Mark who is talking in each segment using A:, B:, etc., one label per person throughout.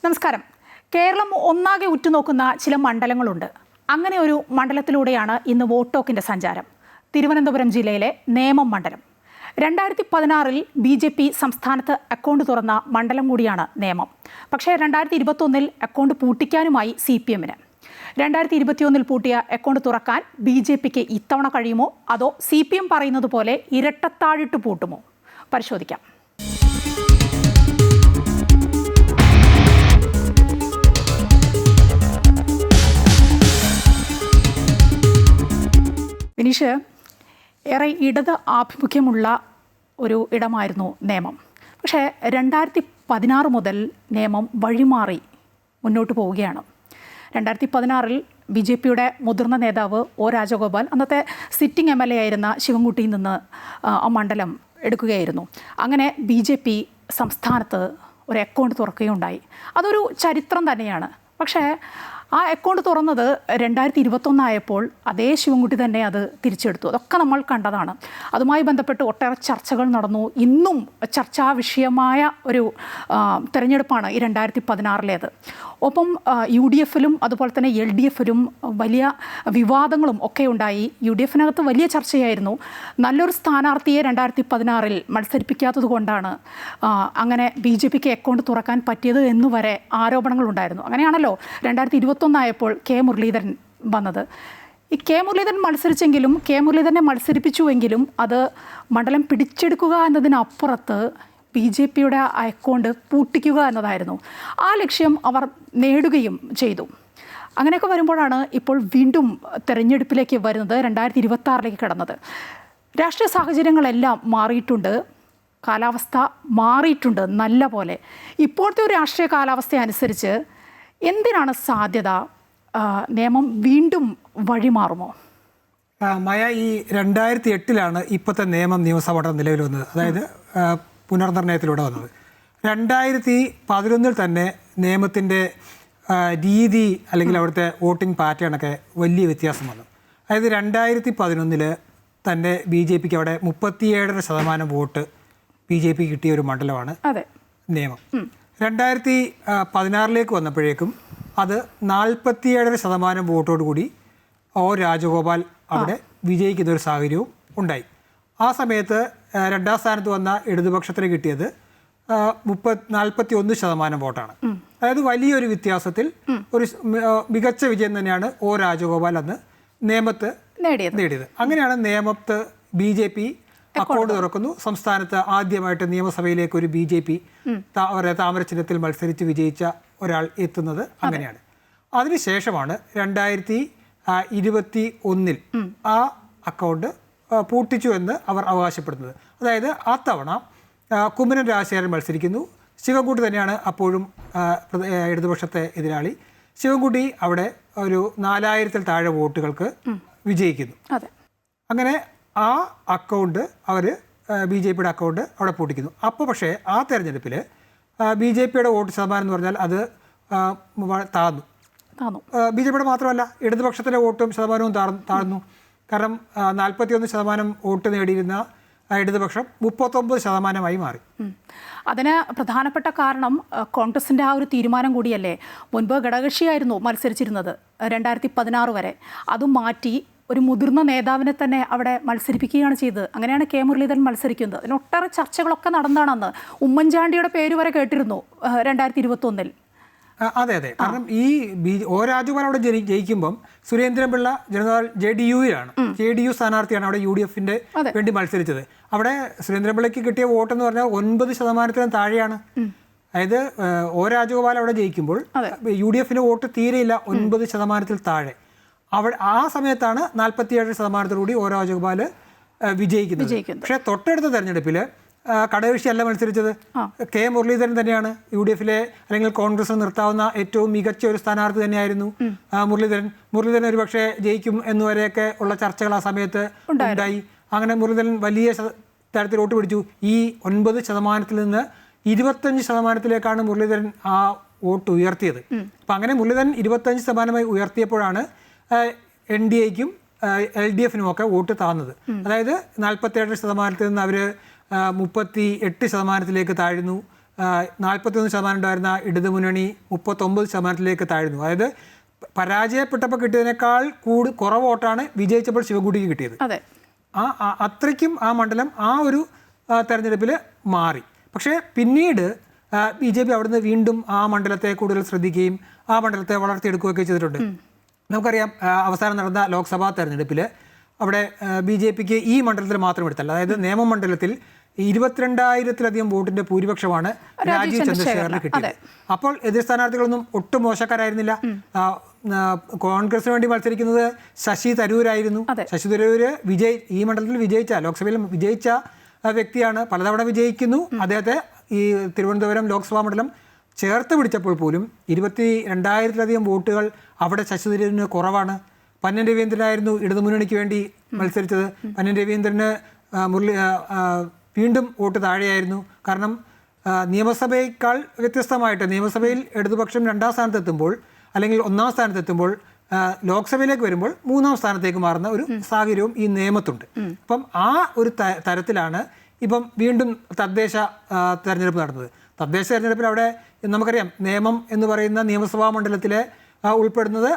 A: നമസ്കാരം. കേരളം ഒന്നാകെ ഉറ്റുനോക്കുന്ന ചില മണ്ഡലങ്ങളുണ്ട്. അങ്ങനെ ഒരു മണ്ഡലത്തിലൂടെയാണ് ഇന്ന് വോട്ട് ടോക്കിന്റെ സഞ്ചാരം. തിരുവനന്തപുരം ജില്ലയിലെ നേമം മണ്ഡലം. 2016 BJP സംസ്ഥാനത്ത് അക്കൗണ്ട് തുറന്ന മണ്ഡലം കൂടിയാണ് നേമം. പക്ഷേ 2021 അക്കൗണ്ട് പൂട്ടിക്കാനുമായി CPM-ന്. 2021 പൂട്ടിയ അക്കൗണ്ട് തുറക്കാൻ BJPക്ക് ഇത്തവണ കഴിയുമോ, അതോ CPM പറയുന്നത് പോലെ ഇരട്ടത്താഴിട്ട് പൂട്ടുമോ? പരിശോധിക്കാം. വിനീഷ്, ഏറെ ഇടത് ആഭിമുഖ്യമുള്ള ഒരു ഇടമായിരുന്നു നേമം. പക്ഷേ 2016 മുതൽ നേമം വഴിമാറി മുന്നോട്ട് പോവുകയാണ്. 2016 BJPയുടെ മുതിർന്ന നേതാവ് O രാജഗോപാൽ അന്നത്തെ സിറ്റിംഗ് MLA ആയിരുന്ന ശിവൻകുട്ടിയിൽ നിന്ന് ആ മണ്ഡലം എടുക്കുകയായിരുന്നു. അങ്ങനെ BJP സംസ്ഥാനത്ത് ഒരു അക്കൗണ്ട് തുറക്കുകയുണ്ടായി. അതൊരു ചരിത്രം തന്നെയാണ്. പക്ഷേ ആ അക്കൗണ്ട് തുറന്നത് 2021 ആയപ്പോൾ അതേ ശിവൻകുട്ടി തന്നെ അത് തിരിച്ചെടുത്തു. അതൊക്കെ നമ്മൾ കണ്ടതാണ്. അതുമായി ബന്ധപ്പെട്ട് ഒട്ടേറെ ചർച്ചകൾ നടന്നു. ഇന്നും ചർച്ചാ വിഷയമായ ഒരു തെരഞ്ഞെടുപ്പാണ് ഈ 2016 ഒപ്പം UDF-ലും അതുപോലെ തന്നെ LDF-ലും വലിയ വിവാദങ്ങളും ഒക്കെ ഉണ്ടായി. UDF-നകത്ത് വലിയ ചർച്ചയായിരുന്നു. നല്ലൊരു സ്ഥാനാർത്ഥിയെ 2016 മത്സരിപ്പിക്കാത്തത് കൊണ്ടാണ് അങ്ങനെ BJPക്ക് അക്കൗണ്ട് തുറക്കാൻ പറ്റിയത് എന്നുവരെ ആരോപണങ്ങളുണ്ടായിരുന്നു. അങ്ങനെയാണല്ലോ 2021 ആയപ്പോൾ K മുരളീധരൻ വന്നത്. ഈ K മുരളീധരൻ മത്സരിച്ചെങ്കിലും K മുരളീധരനെ മത്സരിപ്പിച്ചുവെങ്കിലും അത് മണ്ഡലം പിടിച്ചെടുക്കുക എന്നതിനപ്പുറത്ത് BJPയുടെ അക്കൗണ്ട് പൂട്ടിക്കുക എന്നതായിരുന്നു. ആ ലക്ഷ്യം അവർ നേടുകയും ചെയ്തു. അങ്ങനെയൊക്കെ വരുമ്പോഴാണ് ഇപ്പോൾ വീണ്ടും തെരഞ്ഞെടുപ്പിലേക്ക് വരുന്നത്, 2026 കടന്നത്. രാഷ്ട്രീയ സാഹചര്യങ്ങളെല്ലാം മാറിയിട്ടുണ്ട്, കാലാവസ്ഥ മാറിയിട്ടുണ്ട് നല്ല പോലെ. ഇപ്പോഴത്തെ ഒരു രാഷ്ട്രീയ കാലാവസ്ഥ അനുസരിച്ച് എന്തിനാണ് സാധ്യത? നിയമം വീണ്ടും വഴിമാറുമോ?
B: മായ, ഈ 2008 ഇപ്പോഴത്തെ നിയമം നിയമസഭ നിലവിൽ വന്നത്, അതായത് പുനർനിർണയത്തിലൂടെ വന്നത്. 2011 തന്നെ നിയമത്തിൻ്റെ രീതി അല്ലെങ്കിൽ അവിടുത്തെ വോട്ടിംഗ് പാറ്റേണൊക്കെ വലിയ വ്യത്യാസം വന്നു. അതായത് 2011 തന്നെ BJPക്ക് അവിടെ 37% വോട്ട് BJP കിട്ടിയ ഒരു മണ്ഡലമാണ് നിയമം. 2016 വന്നപ്പോഴേക്കും അത് 47% വോട്ടോടുകൂടി O രാജഗോപാൽ അവിടെ വിജയിക്കുന്ന ഒരു സാഹചര്യവും ഉണ്ടായി. ആ സമയത്ത് രണ്ടാം സ്ഥാനത്ത് വന്ന ഇടതുപക്ഷത്തിന് കിട്ടിയത് 41% വോട്ടാണ്. അതായത് വലിയൊരു വ്യത്യാസത്തിൽ ഒരു മികച്ച വിജയം തന്നെയാണ് O രാജഗോപാൽ അന്ന് നേമത്ത് നേടിയത്. അങ്ങനെയാണ് നേമത്ത് BJP അക്കൗണ്ട് തുറക്കുന്നു. സംസ്ഥാനത്ത് ആദ്യമായിട്ട് നിയമസഭയിലേക്ക് ഒരു BJP താമര ചിഹ്നത്തിൽ മത്സരിച്ച് വിജയിച്ച ഒരാൾ എത്തുന്നത് അങ്ങനെയാണ്. അതിനുശേഷമാണ് 2021 ആ അക്കൗണ്ട് പൂട്ടിച്ചു എന്ന് അവർ അവകാശപ്പെടുന്നത്. അതായത് ആ തവണ കുമ്മനം രാജശേഖരൻ മത്സരിക്കുന്നു. ശിവൻകുട്ടി തന്നെയാണ് അപ്പോഴും ഇടതുപക്ഷത്തെ എതിരാളി. ശിവൻകുട്ടി അവിടെ ഒരു 4000-ൽ താഴെ വോട്ടുകൾക്ക് വിജയിക്കുന്നു. അങ്ങനെ ആ അക്കൗണ്ട് അവർ BJPയുടെ അക്കൗണ്ട് അവിടെ പൂട്ടിക്കുന്നു. അപ്പോൾ പക്ഷേ ആ തെരഞ്ഞെടുപ്പിൽ BJPയുടെ വോട്ട് ശതമാനം എന്ന് പറഞ്ഞാൽ അത് താഴ്ന്നു. BJPയുടെ മാത്രമല്ല, ഇടതുപക്ഷത്തിൻ്റെ വോട്ടും ശതമാനവും താഴ്ന്നു. കാരണം 41% വോട്ട് നേടിയിരുന്ന ഇടതുപക്ഷം 39% മാറി.
A: അതിന് പ്രധാനപ്പെട്ട കാരണം കോൺഗ്രസിൻ്റെ ആ ഒരു തീരുമാനം കൂടിയല്ലേ. മുൻപ് ഘടകകക്ഷിയായിരുന്നു മത്സരിച്ചിരുന്നത് 2016 വരെ. അതും മാറ്റി ഒരു മുതിർന്ന നേതാവിനെ തന്നെ അവിടെ മത്സരിപ്പിക്കുകയാണ് ചെയ്തത്. അങ്ങനെയാണ് K മുരളീധരൻ മത്സരിക്കുന്നത്. അതിന് ഒട്ടേറെ ചർച്ചകളൊക്കെ നടന്നാണെന്ന് ഉമ്മൻചാണ്ടിയുടെ പേര് വരെ കേട്ടിരുന്നു 2021.
B: അതെ. കാരണം ഈ O രാജഗോപാൽ അവിടെ ജയിക്കുമ്പം സുരേന്ദ്രൻപിള്ള ജനതാദൾ JDU സ്ഥാനാർത്ഥിയാണ് അവിടെ UDF-ന്റെ വേണ്ടി മത്സരിച്ചത്. അവിടെ സുരേന്ദ്രൻപിള്ളയ്ക്ക് കിട്ടിയ വോട്ടെന്ന് പറഞ്ഞാൽ 9% താഴെയാണ്. അതായത് O രാജഗോപാൽ അവിടെ ജയിക്കുമ്പോൾ UDF-ന് വോട്ട് തീരെയില്ല, 9% താഴെ. അവിടെ ആ സമയത്താണ് 47% O രാജഗോപാൽ വിജയിക്കുന്നത്. പക്ഷേ തൊട്ടടുത്ത തെരഞ്ഞെടുപ്പിൽ ഘടകകക്ഷിയല്ല മത്സരിച്ചത്, K മുരളീധരൻ തന്നെയാണ്. UDF-ലെ അല്ലെങ്കിൽ കോൺഗ്രസ് നിർത്താവുന്ന ഏറ്റവും മികച്ച ഒരു സ്ഥാനാർത്ഥി തന്നെയായിരുന്നു മുരളീധരൻ ഒരു പക്ഷേ ജയിക്കും എന്നുവരെയൊക്കെ ഉള്ള ചർച്ചകൾ ആ സമയത്ത് ഉണ്ടായി. അങ്ങനെ മുരളീധരൻ വലിയ തരത്തിൽ വോട്ട് പിടിച്ചു. ഈ 9% നിന്ന് 25%-ലേക്കാണ് മുരളീധരൻ ആ വോട്ട് ഉയർത്തിയത്. അപ്പം അങ്ങനെ മുരളീധരൻ 25% ഉയർത്തിയപ്പോഴാണ് NDA-ക്കും LDF-നുമൊക്കെ വോട്ട് താഴ്ന്നത്. അതായത് 47% നിന്ന് അവർ 38%-ലേക്ക് താഴ്ന്നു. 41% ഉണ്ടായിരുന്ന ഇടതുമുന്നണി 39%-ലേക്ക് താഴ്ന്നു. അതായത് പരാജയപ്പെട്ടപ്പോൾ കിട്ടിയതിനേക്കാൾ കുറവ് വോട്ടാണ് വിജയിച്ചപ്പോൾ ശിവൻകുട്ടിക്ക് കിട്ടിയത്. അത്രയ്ക്കും ആ മണ്ഡലം ആ ഒരു തെരഞ്ഞെടുപ്പിൽ മാറി. പക്ഷേ പിന്നീട് BJP അവിടുന്ന് വീണ്ടും ആ മണ്ഡലത്തെ കൂടുതൽ ശ്രദ്ധിക്കുകയും ആ മണ്ഡലത്തെ വളർത്തിയെടുക്കുകയൊക്കെ ചെയ്തിട്ടുണ്ട്. നമുക്കറിയാം അവസാനം നടന്ന ലോക്സഭാ തെരഞ്ഞെടുപ്പിൽ അവിടെ BJPക്ക് ഈ മണ്ഡലത്തിൽ മാത്രം എടുത്തല്ല, അതായത് നിയമമണ്ഡലത്തിൽ 22,000-ലധികം വോട്ടിന്റെ ഭൂരിപക്ഷമാണ് രാജീവ് ചന്ദ്രശേഖറിന് കിട്ടിയത്. അപ്പോൾ എതിർ സ്ഥാനാർത്ഥികളൊന്നും ഒട്ടും മോശക്കാരായിരുന്നില്ല. കോൺഗ്രസിന് വേണ്ടി മത്സരിക്കുന്നത് ശശി തരൂരായിരുന്നു. ശശി തരൂര് ഈ മണ്ഡലത്തിൽ ലോക്സഭയിൽ വിജയിച്ച വ്യക്തിയാണ്, പലതവണ വിജയിക്കുന്നു. അദ്ദേഹത്തെ ഈ തിരുവനന്തപുരം ലോക്സഭാ മണ്ഡലം ചേർത്ത് പിടിച്ചപ്പോൾ പോലും 22,000-ലധികം വോട്ടുകൾ അവിടെ ശശി തരൂരിന് കുറവാണ്. പന്ന്യൻ രവീന്ദ്രനായിരുന്നു ഇടതുമുന്നണിക്ക് വേണ്ടി മത്സരിച്ചത്. പന്ന്യൻ രവീന്ദ്രന് വീണ്ടും വോട്ട് താഴെയായിരുന്നു. കാരണം നിയമസഭയേക്കാൾ വ്യത്യസ്തമായിട്ട് നിയമസഭയിൽ ഇടതുപക്ഷം 2ാം സ്ഥാനത്തെത്തുമ്പോൾ അല്ലെങ്കിൽ 1ാം സ്ഥാനത്തെത്തുമ്പോൾ ലോക്സഭയിലേക്ക് വരുമ്പോൾ 3ാം സ്ഥാനത്തേക്ക് മാറുന്ന ഒരു സാഹചര്യവും ഈ നിയമത്തുണ്ട്. അപ്പം ആ ഒരു തരത്തിലാണ് ഇപ്പം വീണ്ടും തദ്ദേശ തെരഞ്ഞെടുപ്പ് നടന്നത്. തദ്ദേശ തെരഞ്ഞെടുപ്പിൽ അവിടെ നമുക്കറിയാം നിയമം എന്ന് പറയുന്ന നിയമസഭാ മണ്ഡലത്തിലെ ഉൾപ്പെടുന്നത്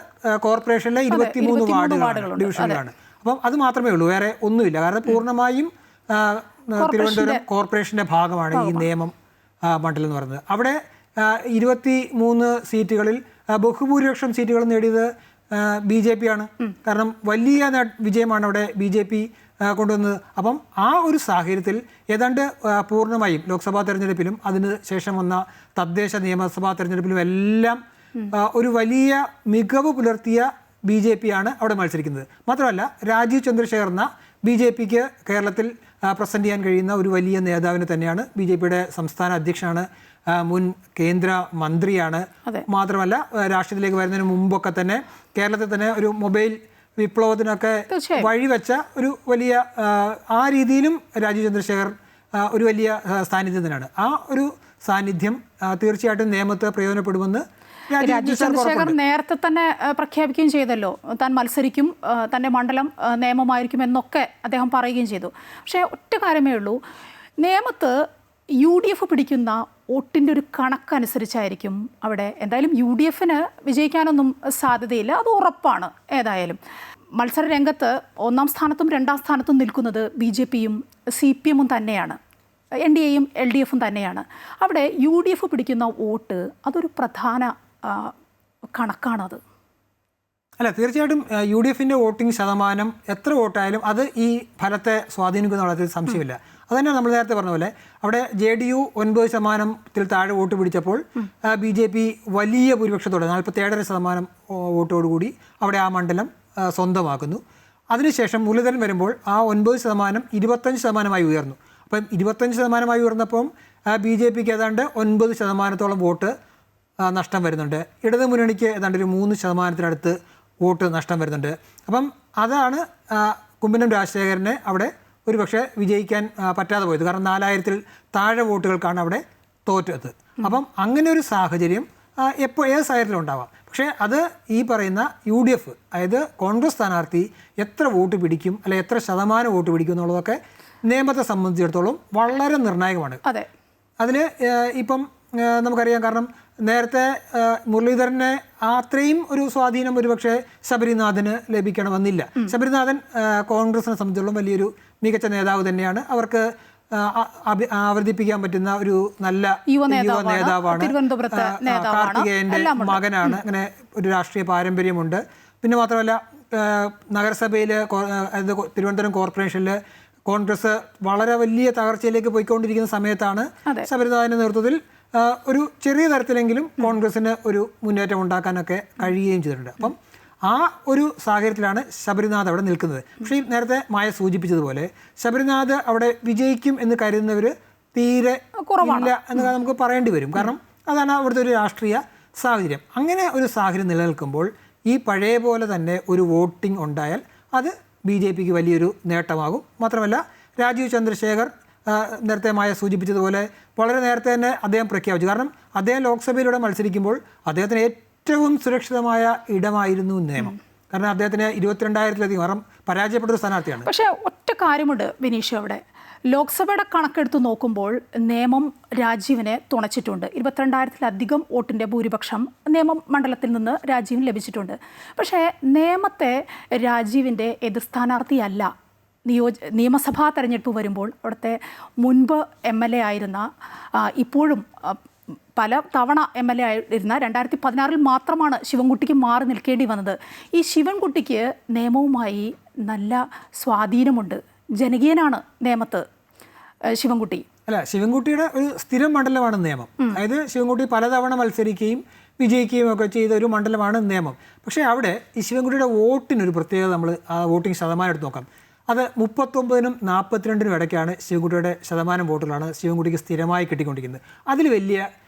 B: കോർപ്പറേഷനിലെ 23 വാർഡുകളാണ്, ഡിവിഷനുകളാണ്. അപ്പം അത് മാത്രമേ ഉള്ളൂ, വേറെ ഒന്നുമില്ല. കാരണം പൂർണ്ണമായും തിരുവനന്തപുരം കോർപ്പറേഷൻ്റെ ഭാഗമാണ് ഈ നിയമം മണ്ഡലം എന്ന് പറയുന്നത്. അവിടെ 23 സീറ്റുകളിൽ ബഹുഭൂരിപക്ഷം സീറ്റുകൾ നേടിയത് BJP ആണ്. കാരണം വലിയ വിജയമാണ് അവിടെ BJP കൊണ്ടുവന്നത്. അപ്പം ആ ഒരു സാഹചര്യത്തിൽ ഏതാണ്ട് പൂർണ്ണമായും ലോക്സഭാ തെരഞ്ഞെടുപ്പിലും അതിന് ശേഷം വന്ന തദ്ദേശ നിയമസഭാ തെരഞ്ഞെടുപ്പിലും എല്ലാം ഒരു വലിയ മികവ് പുലർത്തിയ BJP ആണ് അവിടെ മത്സരിക്കുന്നത്. മാത്രമല്ല രാജീവ് ചന്ദ്രശേഖർ BJPക്ക് കേരളത്തിൽ പ്രസന്റ് ചെയ്യാൻ കഴിയുന്ന ഒരു വലിയ നേതാവിനെ തന്നെയാണ്. BJPയുടെ സംസ്ഥാന അധ്യക്ഷനാണ്, മുൻ കേന്ദ്ര മന്ത്രിയാണ്. മാത്രമല്ല രാഷ്ട്രീയത്തിലേക്ക് വരുന്നതിന് മുമ്പൊക്കെ തന്നെ കേരളത്തിൽ തന്നെ ഒരു മൊബൈൽ വിപ്ലവത്തിനൊക്കെ വഴിവെച്ച ഒരു വലിയ ആ രീതിയിലും രാജീവ് ചന്ദ്രശേഖർ ഒരു വലിയ സാന്നിധ്യം തന്നെയാണ്. ആ ഒരു സാന്നിധ്യം തീർച്ചയായിട്ടും നിയമത്തെ പ്രയോജനപ്പെടുമെന്ന്
A: രാജീവ് ചന്ദ്രശേഖർ നേരത്തെ തന്നെ പ്രഖ്യാപിക്കുകയും ചെയ്തല്ലോ, താൻ മത്സരിക്കും, തൻ്റെ മണ്ഡലം നിയമമായിരിക്കും എന്നൊക്കെ അദ്ദേഹം പറയുകയും ചെയ്തു. പക്ഷേ ഒറ്റ കാര്യമേ ഉള്ളൂ, നേമത്ത് UDF പിടിക്കുന്ന വോട്ടിൻ്റെ ഒരു കണക്കനുസരിച്ചായിരിക്കും അവിടെ എന്തായാലും UDFന് വിജയിക്കാനൊന്നും സാധ്യതയില്ല, അത് ഉറപ്പാണ്. ഏതായാലും മത്സര രംഗത്ത് 1ാം സ്ഥാനത്തും 2ാം സ്ഥാനത്തും നിൽക്കുന്നത് BJPയും CPM തന്നെയാണ്, NDAയും LDFും തന്നെയാണ്. അവിടെ UDF പിടിക്കുന്ന വോട്ട് അതൊരു പ്രധാന കണക്കാണത്.
B: അല്ല, തീർച്ചയായിട്ടും UDFിൻ്റെ വോട്ടിംഗ് ശതമാനം എത്ര വോട്ടായാലും അത് ഈ ഫലത്തെ സ്വാധീനിക്കുന്നുള്ള സംശയമില്ല. അതുതന്നെ നമ്മൾ നേരത്തെ പറഞ്ഞ പോലെ അവിടെ JDU 9% താഴെ വോട്ട് പിടിച്ചപ്പോൾ BJP വലിയ ഭൂരിപക്ഷത്തോടെ 47.5% വോട്ടോടുകൂടി അവിടെ ആ മണ്ഡലം സ്വന്തമാക്കുന്നു. അതിനുശേഷം മുരളീധരൻ വരുമ്പോൾ ആ 9% 25%-ആയി ഉയർന്നു. അപ്പം 25%-ആയി ഉയർന്നപ്പം BJPക്ക് ഏതാണ്ട് 9%-ഓളം വോട്ട് നഷ്ടം വരുന്നുണ്ട്. ഇടതുമുന്നണിക്ക് ഏതാണ്ട് ഒരു 3%-അടുത്ത് വോട്ട് നഷ്ടം വരുന്നുണ്ട്. അപ്പം അതാണ് കുമ്മനം രാജശേഖരനെ അവിടെ ഒരു പക്ഷേ വിജയിക്കാൻ പറ്റാതെ പോയത്. കാരണം 4000-ൽ താഴെ വോട്ടുകൾക്കാണ് അവിടെ തോറ്റത്. അപ്പം അങ്ങനെ ഒരു സാഹചര്യം ഏത് സാഹചര്യത്തിലും ഉണ്ടാവാം. പക്ഷേ അത് ഈ പറയുന്ന UDF, അതായത് കോൺഗ്രസ് സ്ഥാനാർത്ഥി എത്ര വോട്ട് പിടിക്കും അല്ലെ എത്ര ശതമാനം വോട്ട് പിടിക്കും എന്നുള്ളതൊക്കെ നിയമത്തെ സംബന്ധിച്ചിടത്തോളം വളരെ നിർണായകമാണ്. അതിൽ ഇപ്പം നമുക്കറിയാം, കാരണം നേരത്തെ മുരളീധരനെ അത്രയും ഒരു സ്വാധീനം ഒരുപക്ഷെ ശബരിനാഥന് ലഭിക്കണമെന്നില്ല. ശബരിനാഥൻ കോൺഗ്രസിനെ സംബന്ധിച്ചിടത്തോളം വലിയൊരു മികച്ച നേതാവ് തന്നെയാണ്. അവർക്ക് അവതരിപ്പിക്കാൻ പറ്റുന്ന ഒരു നല്ല യുവ നേതാവാണ്. കാർത്തികേയൻ്റെ മകനാണ്. അങ്ങനെ ഒരു രാഷ്ട്രീയ പാരമ്പര്യമുണ്ട്. പിന്നെ മാത്രമല്ല നഗരസഭയിൽ തിരുവനന്തപുരം കോർപ്പറേഷനിൽ കോൺഗ്രസ് വളരെ വലിയ തകർച്ചയിലേക്ക് പോയിക്കൊണ്ടിരിക്കുന്ന സമയത്താണ് ശബരിനാഥൻ്റെ നേതൃത്വത്തിൽ ഒരു ചെറിയ തരത്തിലെങ്കിലും കോൺഗ്രസിന് ഒരു മുന്നേറ്റം ഉണ്ടാക്കാനൊക്കെ കഴിയുകയും ചെയ്തിട്ടുണ്ട്. അപ്പം ആ ഒരു സാഹചര്യത്തിലാണ് ശബരിനാഥ് അവിടെ നിൽക്കുന്നത്. പക്ഷേ ഈ നേരത്തെ മായ സൂചിപ്പിച്ചതുപോലെ ശബരിനാഥ് അവിടെ വിജയിക്കും എന്ന് കരുതുന്നവർ തീരെ കുറവില്ല എന്ന് നമുക്ക് പറയേണ്ടി വരും. കാരണം അതാണ് അവിടുത്തെ ഒരു രാഷ്ട്രീയ സാഹചര്യം. അങ്ങനെ ഒരു സാഹചര്യം നിലനിൽക്കുമ്പോൾ ഈ പഴയ പോലെ തന്നെ ഒരു വോട്ടിംഗ് ഉണ്ടായാൽ അത് BJPക്ക് വലിയൊരു നേട്ടമാകും. മാത്രമല്ല രാജീവ് ചന്ദ്രശേഖർ നേരത്തെ മായ സൂചിപ്പിച്ചതുപോലെ വളരെ നേരത്തെ തന്നെ അദ്ദേഹം പ്രഖ്യാപിച്ചു. കാരണം അദ്ദേഹം ലോക്സഭയിലൂടെ മത്സരിക്കുമ്പോൾ അദ്ദേഹത്തിന് ഏറ്റവും സുരക്ഷിതമായ ഇടമായിരുന്നു നിയമം. കാരണം അദ്ദേഹത്തിന് 22,000-ലധികം പരാജയപ്പെട്ട ഒരു സ്ഥാനാർത്ഥിയാണ്.
A: പക്ഷേ ഒറ്റ കാര്യമുണ്ട് വിനീഷ്, അവിടെ ലോക്സഭയുടെ കണക്കെടുത്ത് നോക്കുമ്പോൾ നേമം രാജീവിനെ തുണച്ചിട്ടുണ്ട്. 22,000-ലധികം വോട്ടിൻ്റെ ഭൂരിപക്ഷം നേമം മണ്ഡലത്തിൽ നിന്ന് രാജീവിന് ലഭിച്ചിട്ടുണ്ട്. പക്ഷേ നേമത്തെ രാജീവിൻ്റെ എതിർ സ്ഥാനാർത്ഥിയല്ല. നിയമസഭാ തെരഞ്ഞെടുപ്പ് വരുമ്പോൾ അവിടുത്തെ മുൻപ് MLA ആയിരുന്ന, ഇപ്പോഴും പല തവണ MLA ആയിരുന്ന 2016 മാത്രമാണ് ശിവൻകുട്ടിക്ക് മാറി നിൽക്കേണ്ടി വന്നത്. ഈ ശിവൻകുട്ടിക്ക് നിയമവുമായി നല്ല സ്വാധീനമുണ്ട്. ജനകീയനാണ് നേമത്ത് ശിവൻകുട്ടി.
B: അല്ല, ശിവൻകുട്ടിയുടെ ഒരു സ്ഥിരം മണ്ഡലമാണ് നിയമം. അതായത് ശിവൻകുട്ടി പലതവണ മത്സരിക്കുകയും വിജയിക്കുകയും ഒക്കെ ചെയ്ത ഒരു മണ്ഡലമാണ് നിയമം. പക്ഷേ അവിടെ ഈ ശിവൻകുട്ടിയുടെ വോട്ടിനൊരു പ്രത്യേകത, നമ്മൾ ആ വോട്ടിംഗ് ശതമാനം എടുത്ത് നോക്കാം. അത് 39-നും 42-നും ഇടയ്ക്കാണ് ശിവൻകുട്ടിയുടെ ശതമാനം വോട്ടുകളാണ് ശിവൻകുട്ടിക്ക് സ്ഥിരമായി കിട്ടിക്കൊണ്ടിരിക്കുന്നത്. അതിൽ വലിയ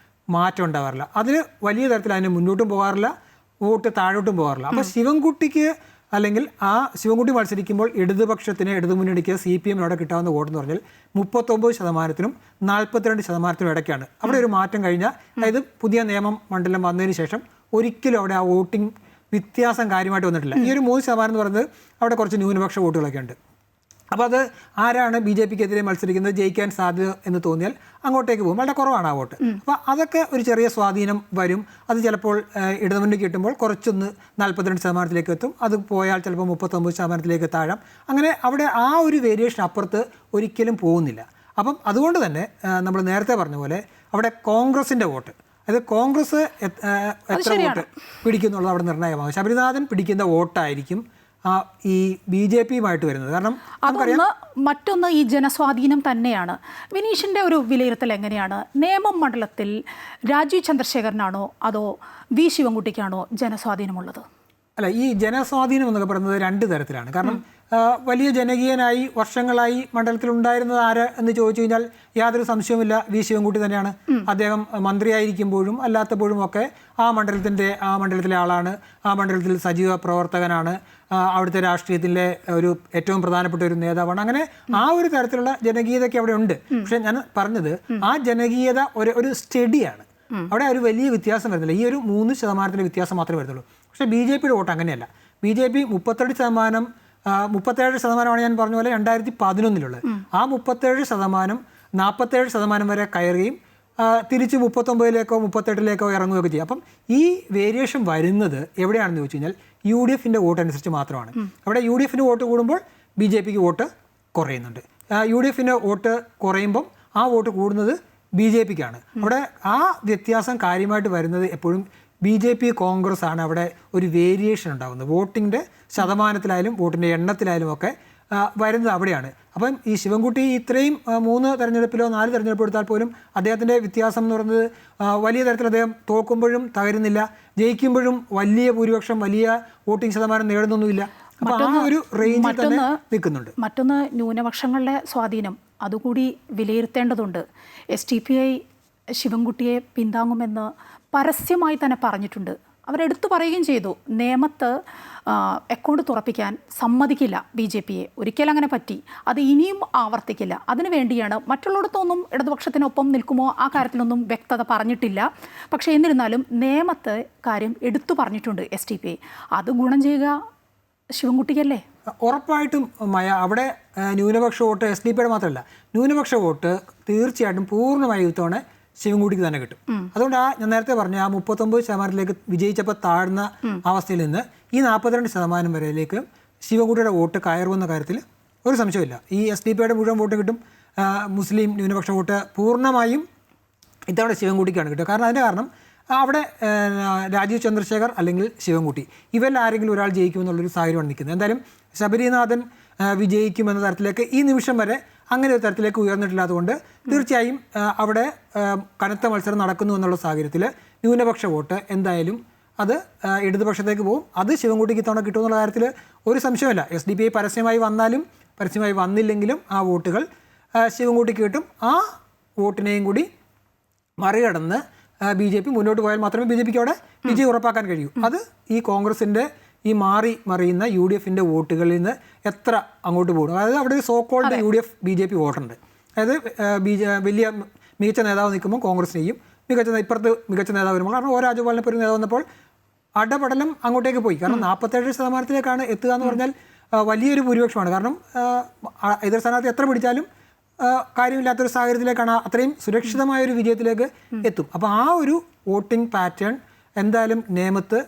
B: മാറ്റം ഉണ്ടാവാറില്ല. അതിൽ വലിയ തരത്തിൽ അതിന് മുന്നോട്ടും പോകാറില്ല, വോട്ട് താഴോട്ടും പോകാറില്ല. അപ്പോൾ ശിവൻകുട്ടിക്ക്, അല്ലെങ്കിൽ ആ ശിവൻകുട്ടി മത്സരിക്കുമ്പോൾ ഇടതുപക്ഷത്തിന്, ഇടതുമുന്നണിക്ക് CPM-നോടെ കിട്ടാവുന്ന വോട്ടെന്ന് പറഞ്ഞാൽ 39%-നും 42%-നും ഇടയ്ക്കാണ്. അവിടെ ഒരു മാറ്റം കഴിഞ്ഞാൽ, അതായത് പുതിയ നിയമം മണ്ഡലം വന്നതിന് ശേഷം ഒരിക്കലും അവിടെ ആ വോട്ടിംഗ് വ്യത്യാസം കാര്യമായിട്ട് വന്നിട്ടില്ല. ഈ ഒരു 3% എന്ന് പറയുന്നത് അവിടെ കുറച്ച് ന്യൂനപക്ഷ വോട്ടുകളൊക്കെ ഉണ്ട്. അപ്പോൾ അത് ആരാണ് BJP-ക്കെതിരെ മത്സരിക്കുന്നത്, ജയിക്കാൻ സാധ്യത എന്ന് തോന്നിയാൽ അങ്ങോട്ടേക്ക് പോകും. വളരെ കുറവാണ് ആ വോട്ട്. അപ്പോൾ അതൊക്കെ ഒരു ചെറിയ സ്വാധീനം വരും. അത് ചിലപ്പോൾ ഇടതുമുന്നണിക്ക് കിട്ടുമ്പോൾ കുറച്ചൊന്ന് 42%-ലേക്ക് എത്തും. അത് പോയാൽ ചിലപ്പോൾ 39%-ലേക്ക് താഴാം. അങ്ങനെ അവിടെ ആ ഒരു വേരിയേഷൻ അപ്പുറത്ത് ഒരിക്കലും പോകുന്നില്ല. അപ്പം അതുകൊണ്ട് തന്നെ നമ്മൾ നേരത്തെ പറഞ്ഞ പോലെ അവിടെ കോൺഗ്രസിൻ്റെ വോട്ട്, അതായത് കോൺഗ്രസ് എത്ര വോട്ട് പിടിക്കുന്നുള്ളത് അവിടെ നിർണായകമാകും. ശബരിനാഥൻ പിടിക്കുന്ന വോട്ടായിരിക്കും ഈ BJP-യുമായിട്ട് വരുന്നത്. കാരണം
A: മറ്റൊന്ന് ഈ ജനസ്വാധീനം തന്നെയാണ്. വിനീഷിൻ്റെ ഒരു വിലയിരുത്തൽ എങ്ങനെയാണ്? നേമം മണ്ഡലത്തിൽ രാജീവ് ചന്ദ്രശേഖരനാണോ അതോ V ശിവൻകുട്ടിക്കാണോ ജനസ്വാധീനമുള്ളത്?
B: അല്ല, ഈ ജനസ്വാധീനം എന്നൊക്കെ പറയുന്നത് രണ്ട് തരത്തിലാണ്. കാരണം വലിയ ജനകീയനായി വർഷങ്ങളായി മണ്ഡലത്തിലുണ്ടായിരുന്നത് ആര് എന്ന് ചോദിച്ചു കഴിഞ്ഞാൽ യാതൊരു സംശയവുമില്ല, V ശിവൻകുട്ടി തന്നെയാണ്. അദ്ദേഹം മന്ത്രിയായിരിക്കുമ്പോഴും അല്ലാത്തപ്പോഴും ഒക്കെ ആ മണ്ഡലത്തിലെ ആളാണ്. ആ മണ്ഡലത്തിൽ സജീവ പ്രവർത്തകനാണ്. അവിടുത്തെ രാഷ്ട്രീയത്തിലെ ഒരു ഏറ്റവും പ്രധാനപ്പെട്ട ഒരു നേതാവാണ്. അങ്ങനെ ആ ഒരു തരത്തിലുള്ള ജനകീയതയൊക്കെ അവിടെ ഉണ്ട്. പക്ഷെ ഞാൻ പറഞ്ഞത് ആ ജനകീയത ഒരു സ്റ്റഡിയാണ്. അവിടെ ഒരു വലിയ വ്യത്യാസം വരുന്നില്ല. ഈ ഒരു 3% വ്യത്യാസം മാത്രമേ വരുന്നുള്ളൂ. പക്ഷേ BJP-യുടെ വോട്ട് അങ്ങനെയല്ല. BJP 37% ഞാൻ പറഞ്ഞ പോലെ 2011-ലുള്ളത്. ആ 37% 47% വരെ കയറുകയും തിരിച്ച് 39-ലേക്കോ 38-ലേക്കോ ഇറങ്ങുകയൊക്കെ ചെയ്യും. അപ്പം ഈ വേരിയേഷൻ വരുന്നത് എവിടെയാണെന്ന് ചോദിച്ചു കഴിഞ്ഞാൽ UDF-ന്റെ വോട്ട് അനുസരിച്ച് മാത്രമാണ്. അവിടെ UDF-ന് വോട്ട് കൂടുമ്പോൾ BJP-ക്ക് വോട്ട് കുറയുന്നുണ്ട്. UDF-ന് വോട്ട് കുറയുമ്പം ആ വോട്ട് കൂടുന്നത് BJP-ക്കാണ്. അവിടെ ആ വ്യത്യാസം കാര്യമായിട്ട് വരുന്നത് എപ്പോഴും BJP കോൺഗ്രസ് ആണ്. അവിടെ ഒരു വേരിയേഷൻ ഉണ്ടാകുന്നത് വോട്ടിൻ്റെ ശതമാനത്തിലായാലും വോട്ടിൻ്റെ എണ്ണത്തിലായാലും ഒക്കെ വരുന്നത് അവിടെയാണ്. അപ്പം ഈ ശിവൻകുട്ടി ഇത്രയും 3 തെരഞ്ഞെടുപ്പിലോ 4 തെരഞ്ഞെടുപ്പ് എടുത്താൽ പോലും അദ്ദേഹത്തിൻ്റെ വ്യത്യാസം എന്ന് പറയുന്നത് വലിയ തരത്തിൽ അദ്ദേഹം തോക്കുമ്പോഴും തകരുന്നില്ല, ജയിക്കുമ്പോഴും വലിയ ഭൂരിപക്ഷം, വലിയ വോട്ടിംഗ് ശതമാനം നേടുന്നൊന്നുമില്ല. അപ്പോൾ ആ ഒരു റേഞ്ചിൽ തന്നെ നിൽക്കുന്നുണ്ട്.
A: മറ്റൊന്ന് ന്യൂനപക്ഷങ്ങളുടെ സ്വാധീനം അതുകൂടി വിലയിരുത്തേണ്ടതുണ്ട്. SDPI ശിവൻകുട്ടിയെ പിന്താങ്ങുമെന്ന് പരസ്യമായി തന്നെ പറഞ്ഞിട്ടുണ്ട്. അവരെടുത്തു പറയുകയും ചെയ്തു, നേമത്ത് അക്കൗണ്ട് തുറപ്പിക്കാൻ സമ്മതിക്കില്ല BJP-യെ. ഒരിക്കലും അങ്ങനെ പറ്റി, അത് ഇനിയും ആവർത്തിക്കില്ല. അതിനു വേണ്ടിയാണ്. മറ്റുള്ളിടത്തൊന്നും ഇടതുപക്ഷത്തിനൊപ്പം നിൽക്കുമോ ആ കാര്യത്തിലൊന്നും വ്യക്തത പറഞ്ഞിട്ടില്ല. പക്ഷേ എന്നിരുന്നാലും നേമത്ത് കാര്യം എടുത്തു പറഞ്ഞിട്ടുണ്ട് SDPI. അത് ഗുണം ചെയ്യുക ശിവൻകുട്ടിക്കല്ലേ?
B: ഉറപ്പായിട്ടും മയ. അവിടെ ന്യൂനപക്ഷ വോട്ട് SDPയുടെ മാത്രമല്ല, ന്യൂനപക്ഷ വോട്ട് തീർച്ചയായിട്ടും പൂർണ്ണമായി ഇത്തവണ ശിവൻകുട്ടിക്ക് തന്നെ കിട്ടും. അതുകൊണ്ട് ഞാൻ നേരത്തെ പറഞ്ഞ ആ 39%-ലേക്ക് വിജയിച്ചപ്പോൾ താഴ്ന്ന അവസ്ഥയിൽ നിന്ന് ഈ 42% വരെയിലേക്ക് ശിവൻകുട്ടിയുടെ വോട്ട് കയറുമെന്ന കാര്യത്തിൽ ഒരു സംശയമില്ല. ഈ SDPയുടെ മുഴുവൻ വോട്ട് കിട്ടും. മുസ്ലിം ന്യൂനപക്ഷ വോട്ട് പൂർണ്ണമായും ഇത്തവണ ശിവൻകുട്ടിക്കാണ് കിട്ടുക. കാരണം അവിടെ രാജീവ് ചന്ദ്രശേഖർ അല്ലെങ്കിൽ ശിവൻകുട്ടി ഇവരിൽ ആരെങ്കിലും ഒരാൾ ജയിക്കുമെന്നുള്ളൊരു സാഹചര്യമാണ് നിൽക്കുന്നത്. എന്തായാലും ശബരിനാഥൻ വിജയിക്കുമെന്ന തരത്തിലേക്ക് ഈ നിമിഷം വരെ അങ്ങനെ ഒരു തരത്തിലേക്ക് ഉയർന്നിട്ടില്ലാത്തതുകൊണ്ട് തീർച്ചയായും അവിടെ കനത്ത മത്സരം നടക്കുന്നു എന്നുള്ള സാഹചര്യത്തിൽ ന്യൂനപക്ഷ വോട്ട് എന്തായാലും അത് ഇടതുപക്ഷത്തേക്ക് പോകും. അത് ശിവൻകുട്ടിക്ക് ഇത്തവണ കിട്ടുമെന്നുള്ള കാര്യത്തിൽ ഒരു സംശയമില്ല. SDPI പരസ്യമായി വന്നാലും പരസ്യമായി വന്നില്ലെങ്കിലും ആ വോട്ടുകൾ ശിവൻകുട്ടിക്ക് കിട്ടും. ആ വോട്ടിനെയും കൂടി മറികടന്ന് BJP മുന്നോട്ട് പോയാൽ മാത്രമേ BJPക്ക് അവിടെ വിജയം ഉറപ്പാക്കാൻ കഴിയൂ. അത് ഈ കോൺഗ്രസിൻ്റെ ഈ മറിയുന്ന UDF-ന്റെ വോട്ടുകളിൽ നിന്ന് എത്ര അങ്ങോട്ട് പോകും. അതായത് അവിടെ ഒരു സോക്കോൾഡ് UDF BJP വോട്ടുണ്ട്. അതായത് വലിയ മികച്ച നേതാവ് നിൽക്കുമ്പോൾ കോൺഗ്രസിനെയും ഇപ്പുറത്ത് മികച്ച നേതാവ് വരുമ്പോൾ, കാരണം രാജഗോപാലിനെ ഒരു നേതാവ് വന്നപ്പോൾ അടപടലം അങ്ങോട്ടേക്ക് പോയി. കാരണം 47%-ലേക്കാണ് എത്തുക എന്ന് പറഞ്ഞാൽ വലിയൊരു ഭൂരിപക്ഷമാണ്. കാരണം എതിർ സ്ഥാനാർത്ഥി എത്ര പിടിച്ചാലും കാര്യമില്ലാത്തൊരു സാഹചര്യത്തിലേക്കാണ്, അത്രയും സുരക്ഷിതമായ ഒരു വിജയത്തിലേക്ക് എത്തും. അപ്പോൾ ആ ഒരു വോട്ടിംഗ് പാറ്റേൺ എന്തായാലും നേമത്ത്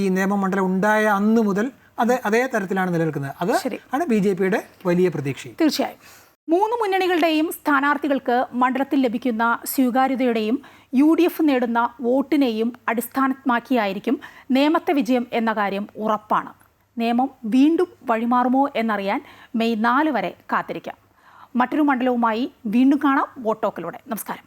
B: ഈ നിയമമണ്ഡലം ഉണ്ടായ അന്ന് മുതൽ അതേ തരത്തിലാണ് നിലനിൽക്കുന്നത്. അത് ആണ് BJPയുടെ വലിയ പ്രതീക്ഷ.
A: തീർച്ചയായും 3 മുന്നണികളുടെയും സ്ഥാനാർത്ഥികൾക്ക് മണ്ഡലത്തിൽ ലഭിക്കുന്ന സ്വീകാര്യതയുടെയും UDF നേടുന്ന വോട്ടിനെയും അടിസ്ഥാനമാക്കിയായിരിക്കും നേമത്തെ വിജയം എന്ന കാര്യം ഉറപ്പാണ്. നിയമം വീണ്ടും വഴിമാറുമോ എന്നറിയാൻ മെയ് 4 വരെ കാത്തിരിക്കാം. മറ്റൊരു മണ്ഡലവുമായി വീണ്ടും കാണാം വോട്ട് ടോക്കിലൂടെ. നമസ്കാരം.